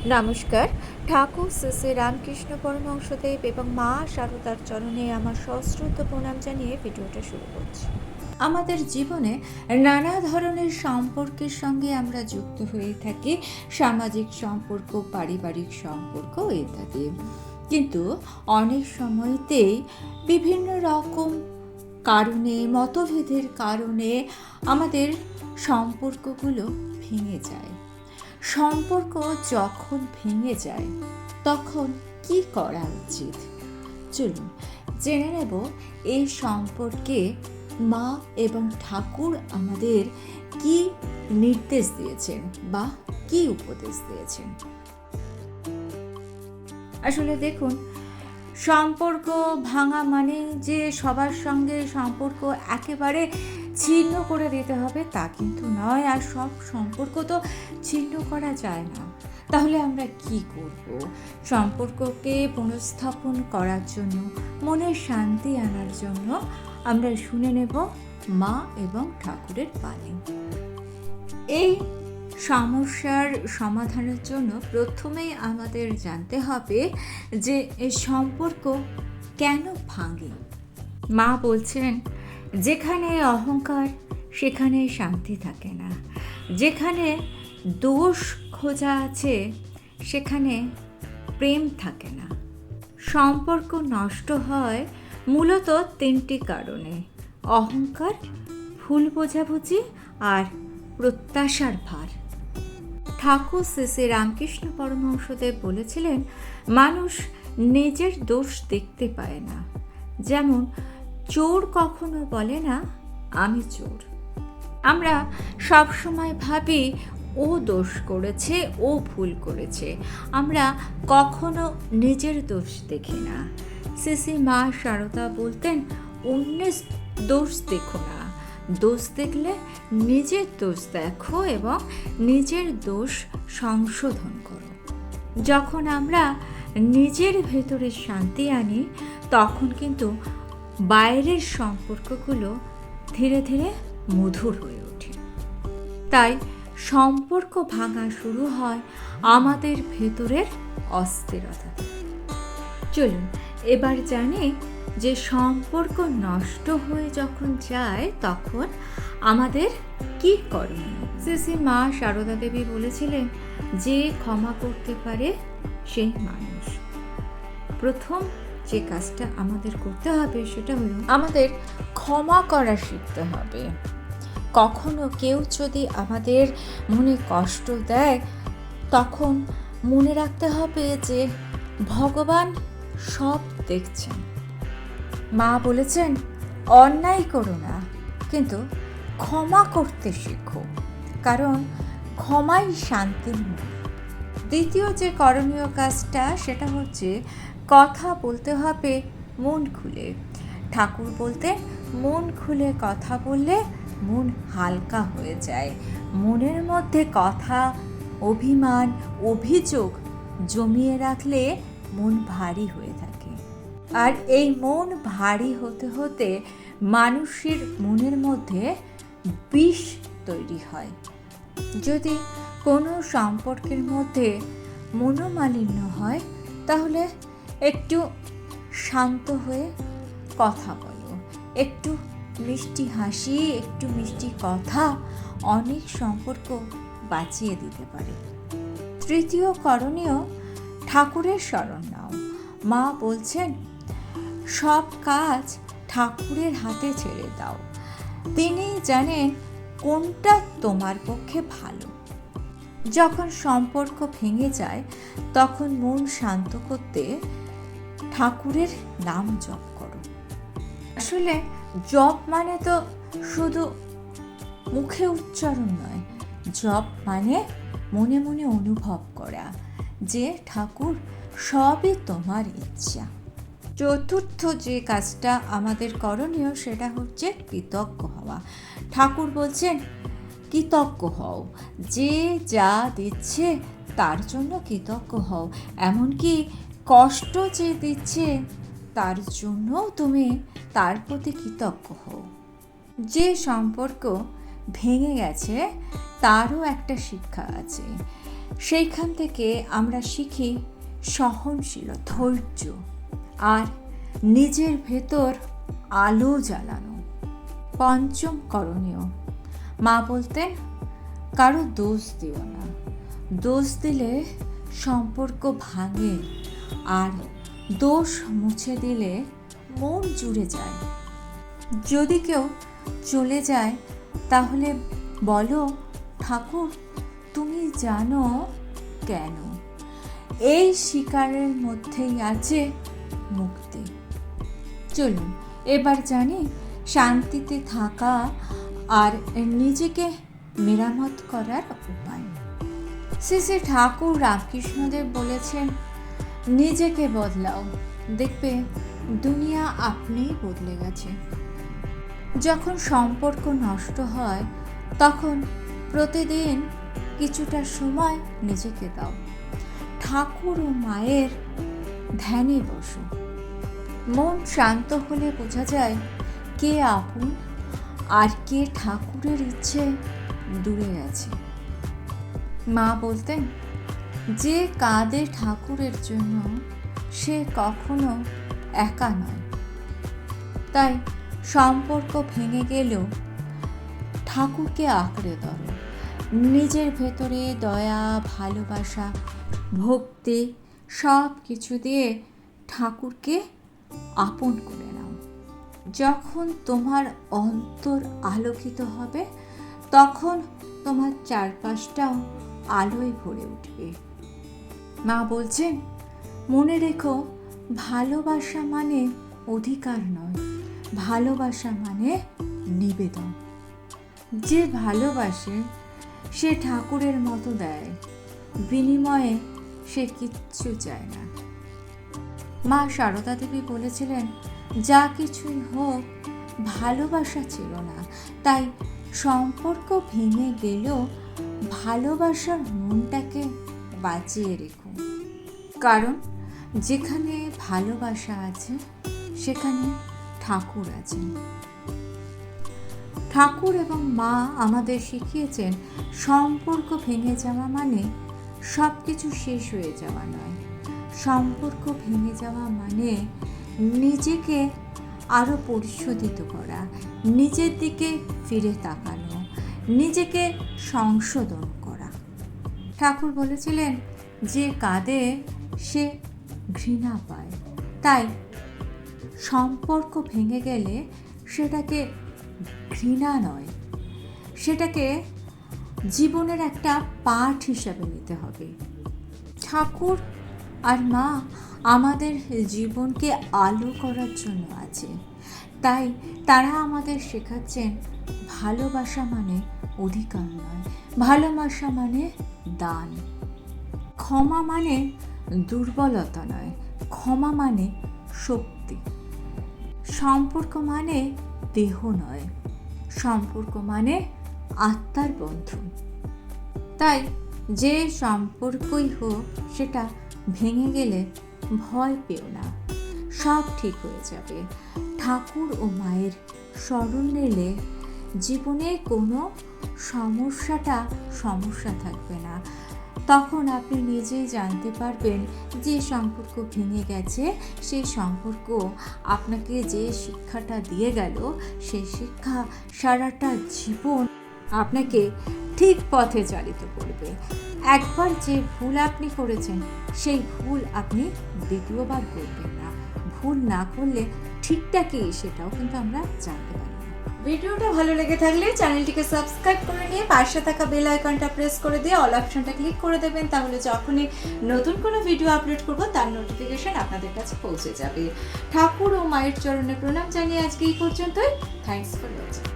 নমস্কার। ঠাকুর শ্রী শ্রী রামকৃষ্ণ পরমহংসদেব এবং মা শারদার চরণে আমার সশ্রদ্ধ প্রণাম জানিয়ে ভিডিওটা শুরু করছি। আমাদের জীবনে নানা ধরনের সম্পর্কের সঙ্গে আমরা যুক্ত হয়ে থাকি, সামাজিক সম্পর্ক, পারিবারিক সম্পর্ক ইত্যাদি। কিন্তু অনেক সময়তেই বিভিন্ন রকম কারণে, মতভেদের কারণে আমাদের সম্পর্কগুলো ভেঙে যায়। সম্পর্ক যখন ভেঙে যায় তখন কি করা উচিত? চলুন জেনে নেব এই সম্পর্কে মা এবং ঠাকুর আমাদের কি নির্দেশ দিয়েছেন বা কি উপদেশ দিয়েছেন। আসলে দেখুন, সম্পর্ক ভাঙা মানে যে সবার সঙ্গে সম্পর্ক একেবারে ছিন্ন করে দিতে হবে তা কিন্তু নয়, আর সব সম্পর্ক তো ছিন্ন করা যায় না। তাহলে আমরা কি করব? সম্পর্ককে পুনঃস্থাপন করার জন্য, মনের শান্তি আনার জন্য আমরা শুনে নেব মা এবং ঠাকুরের বাণী। এই সমস্যার সমাধানের জন্য প্রথমেই আমাদের জানতে হবে যে এই সম্পর্ক কেন ভাঙে। মা বলছেন, যেখানে অহংকার সেখানে শান্তি থাকে না, যেখানে দোষ খোঁজা আছে সেখানে প্রেম থাকে না। সম্পর্ক নষ্ট হয় মূলত তিনটি কারণে: অহংকার, ভুল বোঝাবুঝি আর প্রত্যাশার ভার। ঠাকুর শ্রী শ্রী রামকৃষ্ণ পরমহংসদেব বলেছিলেন, মানুষ নিজের দোষ দেখতে পায় না। যেমন চোর কখনো বলে না আমি চোর। আমরা সবসময় ভাবি ও দোষ করেছে, ও ভুল করেছে। আমরা কখনো নিজের দোষ দেখি না। শ্রী শ্রী মা শারদা বলতেন, অন্যের দোষ দেখো না, দোষ দেখলে নিজের দোষ দেখো এবং নিজের দোষ সংশোধন করো। যখন আমরা নিজের ভেতরে শান্তি আনি তখন কিন্তু বাইরের সম্পর্কগুলো ধীরে ধীরে মধুর হয়ে ওঠে। তাই সম্পর্ক ভাঙা শুরু হয় আমাদের ভেতরের অস্থিরতা। চলুন এবার জানি যে সম্পর্ক নষ্ট হয়ে যখন যায় তখন আমাদের কি করণীয়। শ্রী শ্রী মা শারদা দেবী বলেছিলেন, যে ক্ষমা করতে পারে সেই মানুষ। প্রথম যে কাজটা আমাদের করতে হবে সেটা হলো আমাদের ক্ষমা করা শিখতে হবে। কখনো কেউ যদি আমাদের মনে কষ্ট দেয় তখন মনে রাখতে হবে যে ভগবান সব দেখছেন। মা বলেছেন, অন্যায় করো না, কিন্তু ক্ষমা করতে শেখো, কারণ ক্ষমাই শান্তির মূল। দ্বিতীয় যে করণীয় কাজটা সেটা হচ্ছে কথা বলতে হবে মন খুলে। ঠাকুর বলতেন, মন খুলে কথা বললে মন হালকা হয়ে যায়। মনের মধ্যে কথা, অভিমান, অভিযোগ জমিয়ে রাখলে মন ভারী হয়ে থাকে। আর এই মন ভারী হতে হতে মানুষের মনের মধ্যে বিষ তৈরি হয়। যদি কোনো সম্পর্কের মধ্যে মনোমালিন্য হয় তাহলে একটু শান্ত হয়ে কথা বলো, একটু মিষ্টি হাসি, একটু মিষ্টি কথা অনেক সম্পর্ক বাঁচিয়ে দিতে পারে। তৃতীয় করণীয়, ঠাকুরের শরণ নাও। মা বলছেন, সব কাজ ঠাকুরের হাতে ছেড়ে দাও, তিনি জানেন কোনটা তোমার পক্ষে ভালো। যখন সম্পর্ক ভেঙে যায় তখন মন শান্ত করতে ঠাকুরের নাম জপ করো। আসলে জপ মানে তো শুধু মুখে উচ্চারণ নয়, জপ মানে মনে মনে অনুভব করা যে ঠাকুর সবই তোমার ইচ্ছা। চতুর্থ যে কাজটা আমাদের করণীয় সেটা হচ্ছে কৃতজ্ঞ হওয়া। ঠাকুর বলছেন, কৃতজ্ঞ হও, যে যা দিচ্ছে তার জন্য কৃতজ্ঞ হও। এমনকি কষ্ট যে দিচ্ছে তার জন্য তুমি তার প্রতি কৃতজ্ঞ হও। যে সম্পর্ক ভেঙে গেছে তারও একটা শিক্ষা আছে, সেইখান থেকে আমরা শিখি সহনশীল ধৈর্য আর নিজের ভেতর আলো জ্বালানো। পঞ্চম করণীয়, মা বলতেন কারো দোষ দিও না, দোষ দিলে সম্পর্ক ভাঙে, আর দোষ মুছে দিলে মন জুড়ে যায়। যদি কেউ চলে যায় তাহলে বলো, ঠাকুর তুমি জানো কেন। এই শিকারের মধ্যেই আছে মুক্তি। চলুন এবার জানি শান্তিতে থাকা আর নিজেকে মেরামত করার উপায়। শ্রী শ্রী ঠাকুর রামকৃষ্ণদেব বলেছেন, নিজেকে বদলাও, দেখবে দুনিয়া আপনিই বদলে গেছে। যখন সম্পর্ক নষ্ট হয় তখন প্রতিদিন কিছুটা সময় নিজেকে দাও। ঠাকুর ও মায়ের ধ্যানে বসো। মন শান্ত হলে বোঝা যায় কে আপন আর কে ঠাকুরের ইচ্ছে দূরে আছে। মা বলতেন, যে কাঁদে ঠাকুরের জন্য সে কখনো একা নয়। তাই সম্পর্ক ভেঙে গেলেও ঠাকুরকে আঁকড়ে ধরো। নিজের ভেতরে দয়া, ভালোবাসা, ভক্তি সব কিছু দিয়ে ঠাকুরকে আপন করে নাও। যখন তোমার অন্তর আলোকিত হবে তখন তোমার চারপাশটাও আলোয় ভরে উঠবে। মা বলছেন, মনে রেখো, ভালোবাসা মানে অধিকার নয়, ভালোবাসা মানে নিবেদন। যে ভালোবাসে সে ঠাকুরের মতো দেয়, বিনিময়ে সে কিচ্ছু চায় না। মা সারদা দেবী বলেছিলেন, যা কিছুই হোক ভালোবাসা ছিল না, তাই সম্পর্ক ভেঙে গেলেও ভালোবাসার মনটাকে বাঁচিয়ে রেখো। কারণ যেখানে ভালোবাসা আছে সেখানে ঠাকুর আছেন। ঠাকুর এবং মা আমাদের শিখিয়েছেন, সম্পর্ক ভেঙে যাওয়া মানে সব কিছু শেষ হয়ে যাওয়া নয়। সম্পর্ক ভেঙে যাওয়া মানে নিজেকে আরও পরিশোধিত করা, নিজের দিকে ফিরে তাকানো, নিজেকে সংশোধন করা। ঠাকুর বলেছিলেন, যে কাঁদে সে ঘৃণা পায়। তাই সম্পর্ক ভেঙে গেলে সেটাকে ঘৃণা নয়, সেটাকে জীবনের একটা পাঠ হিসাবে নিতে হবে। ঠাকুর আর মা আমাদের জীবনকে আলো করার জন্য আছে। তাই তারা আমাদের শেখাচ্ছেন, ভালোবাসা মানে অধিকার নয়, ভালোবাসা মানে দান। ক্ষমা মানে দুর্বলতা নয়, ক্ষমা মানে শক্তি। সম্পর্ক মানে দেহ নয়, সম্পর্ক মানে আত্মার বন্ধন। তাই যে সম্পর্কই হোক, সেটা ভেঙে গেলে ভয় পেও না, সব ঠিক হয়ে যাবে। ঠাকুর ও মায়ের স্মরণ নিলে জীবনে কোনো সমস্যা থাকবে না। তখন আপনি নিজেই জানতে পারবেন যে সম্পর্ক ভেঙে গেছে, সেই সম্পর্ক আপনাকে যে শিক্ষাটা দিয়ে গেল, সেই শিক্ষা সারাটা জীবন আপনাকে ঠিক পথে চালিত করবে। একবার যে ভুল আপনি করেছেন, সেই ভুল আপনি দ্বিতীয়বার করবেন না। ভুল না করলে ঠিকটা কি সেটাও কিন্তু আমরা জানতে পারি। ভিডিওটা ভালো লেগে থাকলে চ্যানেলটিকে সাবস্ক্রাইব করে নিয়ে পাশে থাকা বেল আইকনটা প্রেস করে দিয়ে অল অপশনটা ক্লিক করে দেবেন। তাহলে যখনই নতুন কোনো ভিডিও আপলোড করব তার নোটিফিকেশন আপনাদের কাছে পৌঁছে যাবে। ঠাকুর ও মায়ের চরণে প্রণাম জানিয়ে আজকে এই পর্যন্তই। Thanks for watching.